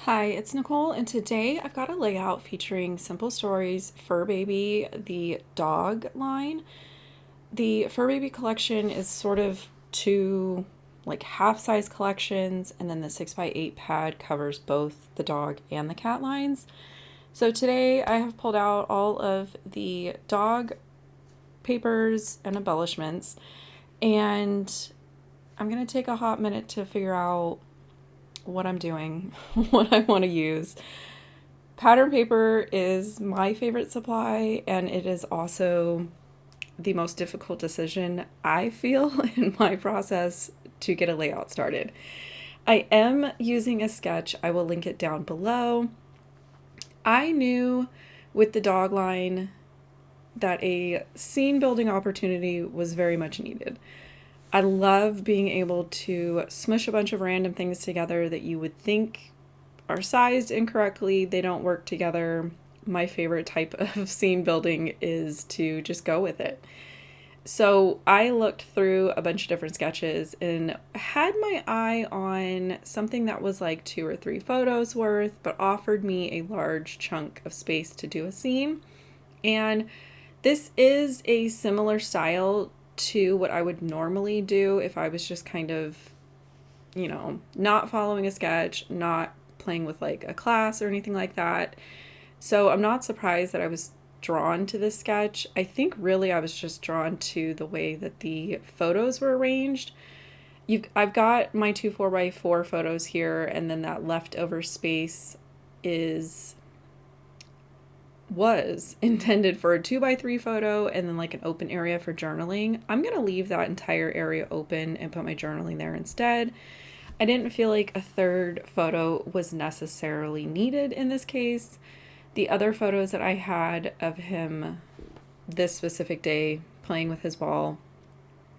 Hi, it's Nicole, and today I've got a layout featuring Simple Stories Fur Baby, the dog line. The Fur Baby collection is sort of two half-size collections, and then the 6x8 pad covers both the dog and the cat lines. So today I have pulled out all of the dog papers and embellishments, and I'm going to take a hot minute to figure out what I'm doing, what I want to use. Pattern paper is my favorite supply, and it is also the most difficult decision I feel in my process to get a layout started. I am using a sketch. I will link it down below. I knew with the dog line that a scene building opportunity was very much needed. I love being able to smush a bunch of random things together that you would think are sized incorrectly. They don't work together. My favorite type of scene building is to just go with it. So I looked through a bunch of different sketches and had my eye on something that was like 2 or 3 photos worth, but offered me a large chunk of space to do a scene. And this is a similar style to what I would normally do if I was just kind of, not following a sketch, not playing with like a class or anything like that. So I'm not surprised that I was drawn to this sketch. I think really I was just drawn to the way that the photos were arranged. I've got my 2 4x4 photos here, and then that leftover space is was intended for a 2x3 photo and then like an open area for journaling. I'm going to leave that entire area open and put my journaling there instead. I didn't feel like a third photo was necessarily needed in this case. The other photos that I had of him this specific day playing with his ball,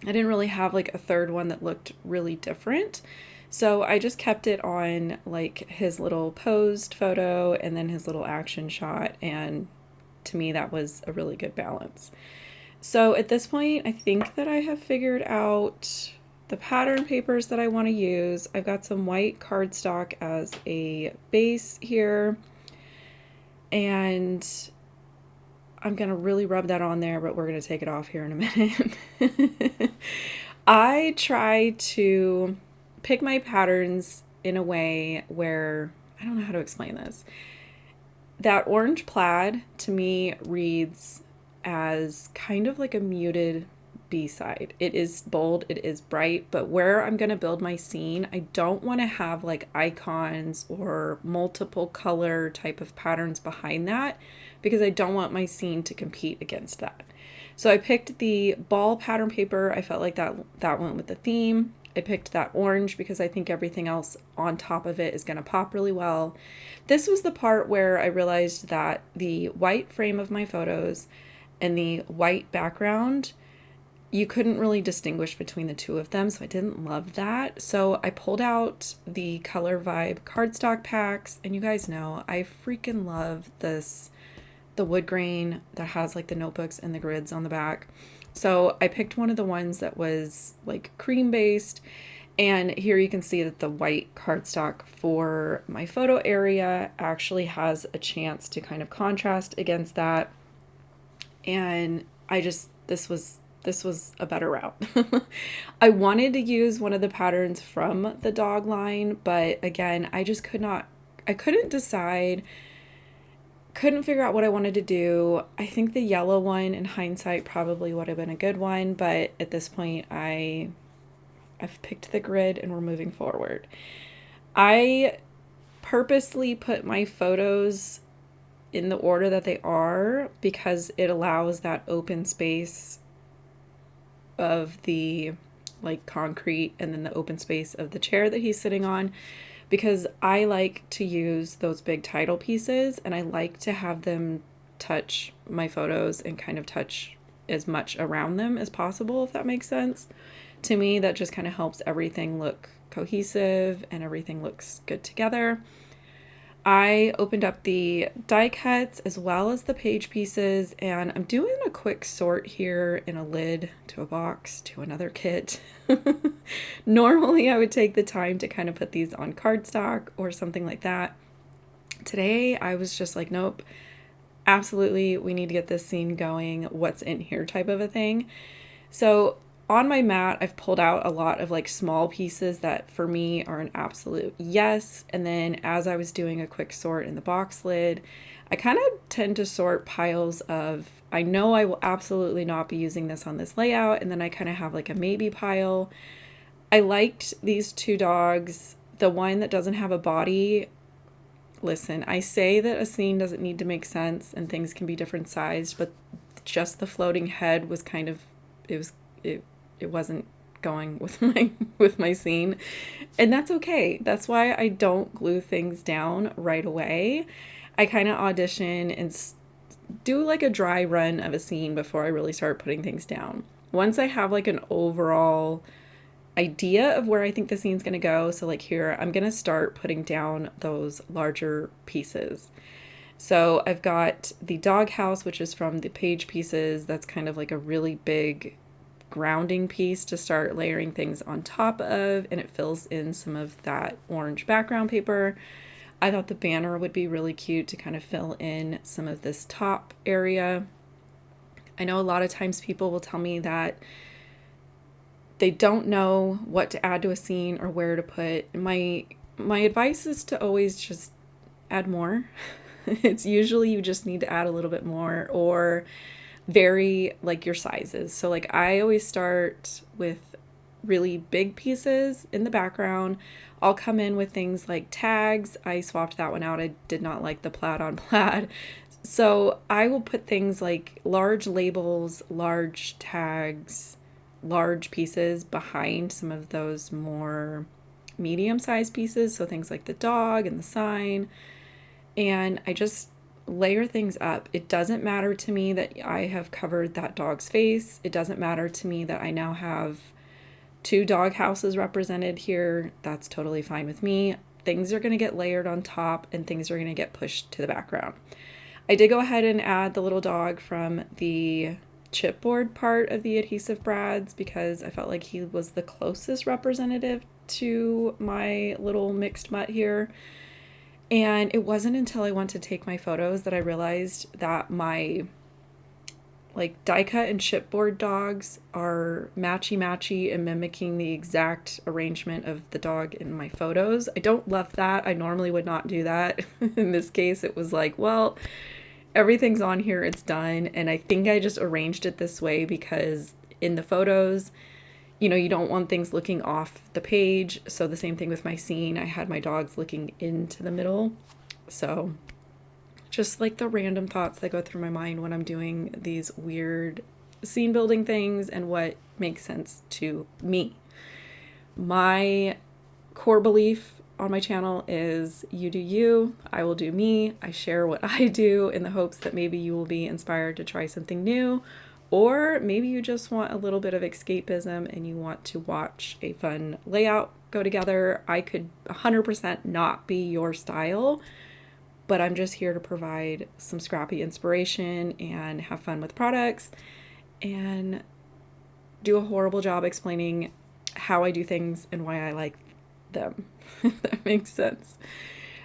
I didn't really have like a third one that looked really different. So I just kept it on like his little posed photo and then his little action shot. And to me, that was a really good balance. So at this point, I think that I have figured out the pattern papers that I want to use. I've got some white cardstock as a base here. And I'm going to really rub that on there, but we're going to take it off here in a minute. I try to pick my patterns in a way where, I don't know how to explain this. That orange plaid to me reads as kind of like a muted B-side. It is bold, it is bright, but where I'm going to build my scene, I don't want to have like icons or multiple color type of patterns behind that because I don't want my scene to compete against that. So I picked the ball pattern paper. I felt like that went with the theme. I picked that orange because I think everything else on top of it is going to pop really well. This was the part where I realized that the white frame of my photos and the white background, you couldn't really distinguish between the two of them, so I didn't love that. So I pulled out the Color Vibe cardstock packs, and you guys know I freaking love this, the wood grain that has like the notebooks and the grids on the back. So I picked one of the ones that was like cream based, and here you can see that the white cardstock for my photo area actually has a chance to kind of contrast against that. And this was a better route. I wanted to use one of the patterns from the dog line, but again, I couldn't decide, couldn't figure out what I wanted to do. I think the yellow one in hindsight probably would have been a good one, but at this point I've picked the grid and we're moving forward. I purposely put my photos in the order that they are because it allows that open space of the like concrete and then the open space of the chair that he's sitting on, because I like to use those big title pieces and I like to have them touch my photos and kind of touch as much around them as possible, if that makes sense. To me, that just kind of helps everything look cohesive and everything looks good together. I opened up the die cuts as well as the page pieces, and I'm doing a quick sort here in a lid to a box to another kit. Normally I would take the time to kind of put these on cardstock or something like that, Today I was just like, nope, absolutely, we need to get this scene going. What's in here type of a thing. So on my mat, I've pulled out a lot of like small pieces that for me are an absolute yes. And then as I was doing a quick sort in the box lid, I kind of tend to sort piles of, I know I will absolutely not be using this on this layout. And then I kind of have like a maybe pile. I liked these two dogs. The one that doesn't have a body, listen, I say that a scene doesn't need to make sense and things can be different sized, but just the floating head was kind of, it was, it wasn't going with my scene, and that's okay. That's why I don't glue things down right away. I kind of audition and do like a dry run of a scene before I really start putting things down. Once I have like an overall idea of where I think the scene's going to go, so like here I'm going to start putting down those larger pieces. So I've got the doghouse, which is from the page pieces. That's kind of like a really big grounding piece to start layering things on top of, and it fills in some of that orange background paper. I thought the banner would be really cute to kind of fill in some of this top area. I know a lot of times people will tell me that they don't know what to add to a scene or where to put. My advice is to always just add more. It's usually you just need to add a little bit more or vary like your sizes. So like I always start with really big pieces in the background. I'll come in with things like tags. I swapped that one out. I did not like the plaid on plaid. So I will put things like large labels, large tags, large pieces behind some of those more medium-sized pieces. So things like the dog and the sign. And I just layer things up. It doesn't matter to me that I have covered that dog's face. It doesn't matter to me that I now have two dog houses represented here. That's totally fine with me. Things are going to get layered on top and things are going to get pushed to the background. I did go ahead and add the little dog from the chipboard part of the adhesive brads because I felt like he was the closest representative to my little mixed mutt here. And it wasn't until I went to take my photos that I realized that my like die cut and chipboard dogs are matchy and mimicking the exact arrangement of the dog in my photos. I don't love that. I normally would not do that. In this case, it was like, well, everything's on here, it's done. And I think I just arranged it this way because in the photos, you know, you don't want things looking off the page. So the same thing with my scene. I had my dogs looking into the middle. So just like the random thoughts that go through my mind when I'm doing these weird scene building things and what makes sense to me. My core belief on my channel is you do you, I will do me. I share what I do in the hopes that maybe you will be inspired to try something new. Or maybe you just want a little bit of escapism and you want to watch a fun layout go together. I could 100% not be your style, but I'm just here to provide some scrappy inspiration and have fun with products and do a horrible job explaining how I do things and why I like them, if that makes sense.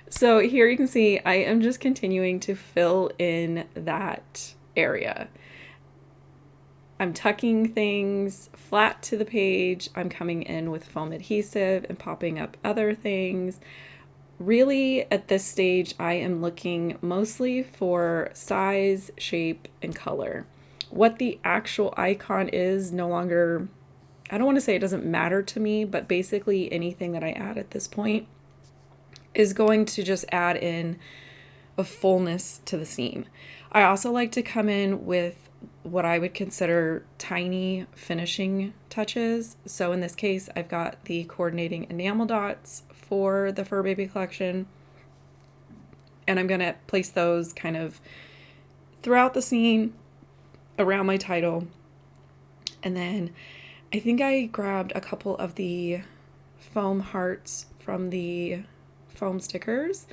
So here you can see I am just continuing to fill in that area. I'm tucking things flat to the page. I'm coming in with foam adhesive and popping up other things. Really, at this stage, I am looking mostly for size, shape, and color. What the actual icon is no longer, I don't want to say it doesn't matter to me, but basically anything that I add at this point is going to just add in a fullness to the scene. I also like to come in with what I would consider tiny finishing touches. So in this case, I've got the coordinating enamel dots for the Fur Baby collection, and I'm going to place those kind of throughout the scene around my title. And then I think I grabbed a couple of the foam hearts from the foam stickers.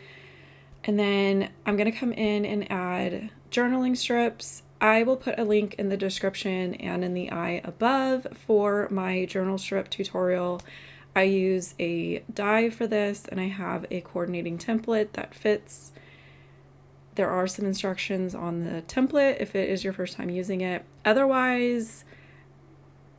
And then I'm going to come in and add journaling strips. I will put a link in the description and in the eye above for my journal strip tutorial. I use a die for this and I have a coordinating template that fits There are some instructions on the template if it is your first time using it. Otherwise,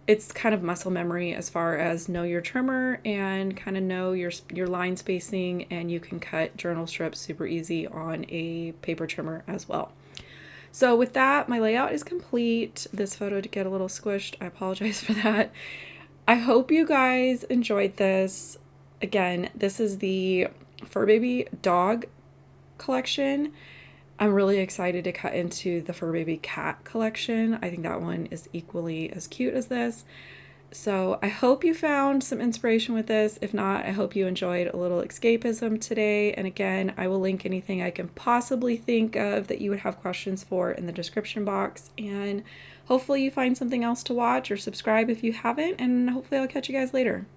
it's kind of muscle memory as far as know your trimmer and kind of know your line spacing, and you can cut journal strips super easy on a paper trimmer as well. So with that, my layout is complete. This photo did get a little squished. I apologize for that. I hope you guys enjoyed this. Again, this is the Fur Baby Dog collection. I'm really excited to cut into the Fur Baby Cat collection. I think that one is equally as cute as this. So I hope you found some inspiration with this. If not, I hope you enjoyed a little escapism today. And again, I will link anything I can possibly think of that you would have questions for in the description box. And hopefully you find something else to watch, or subscribe if you haven't. And hopefully I'll catch you guys later.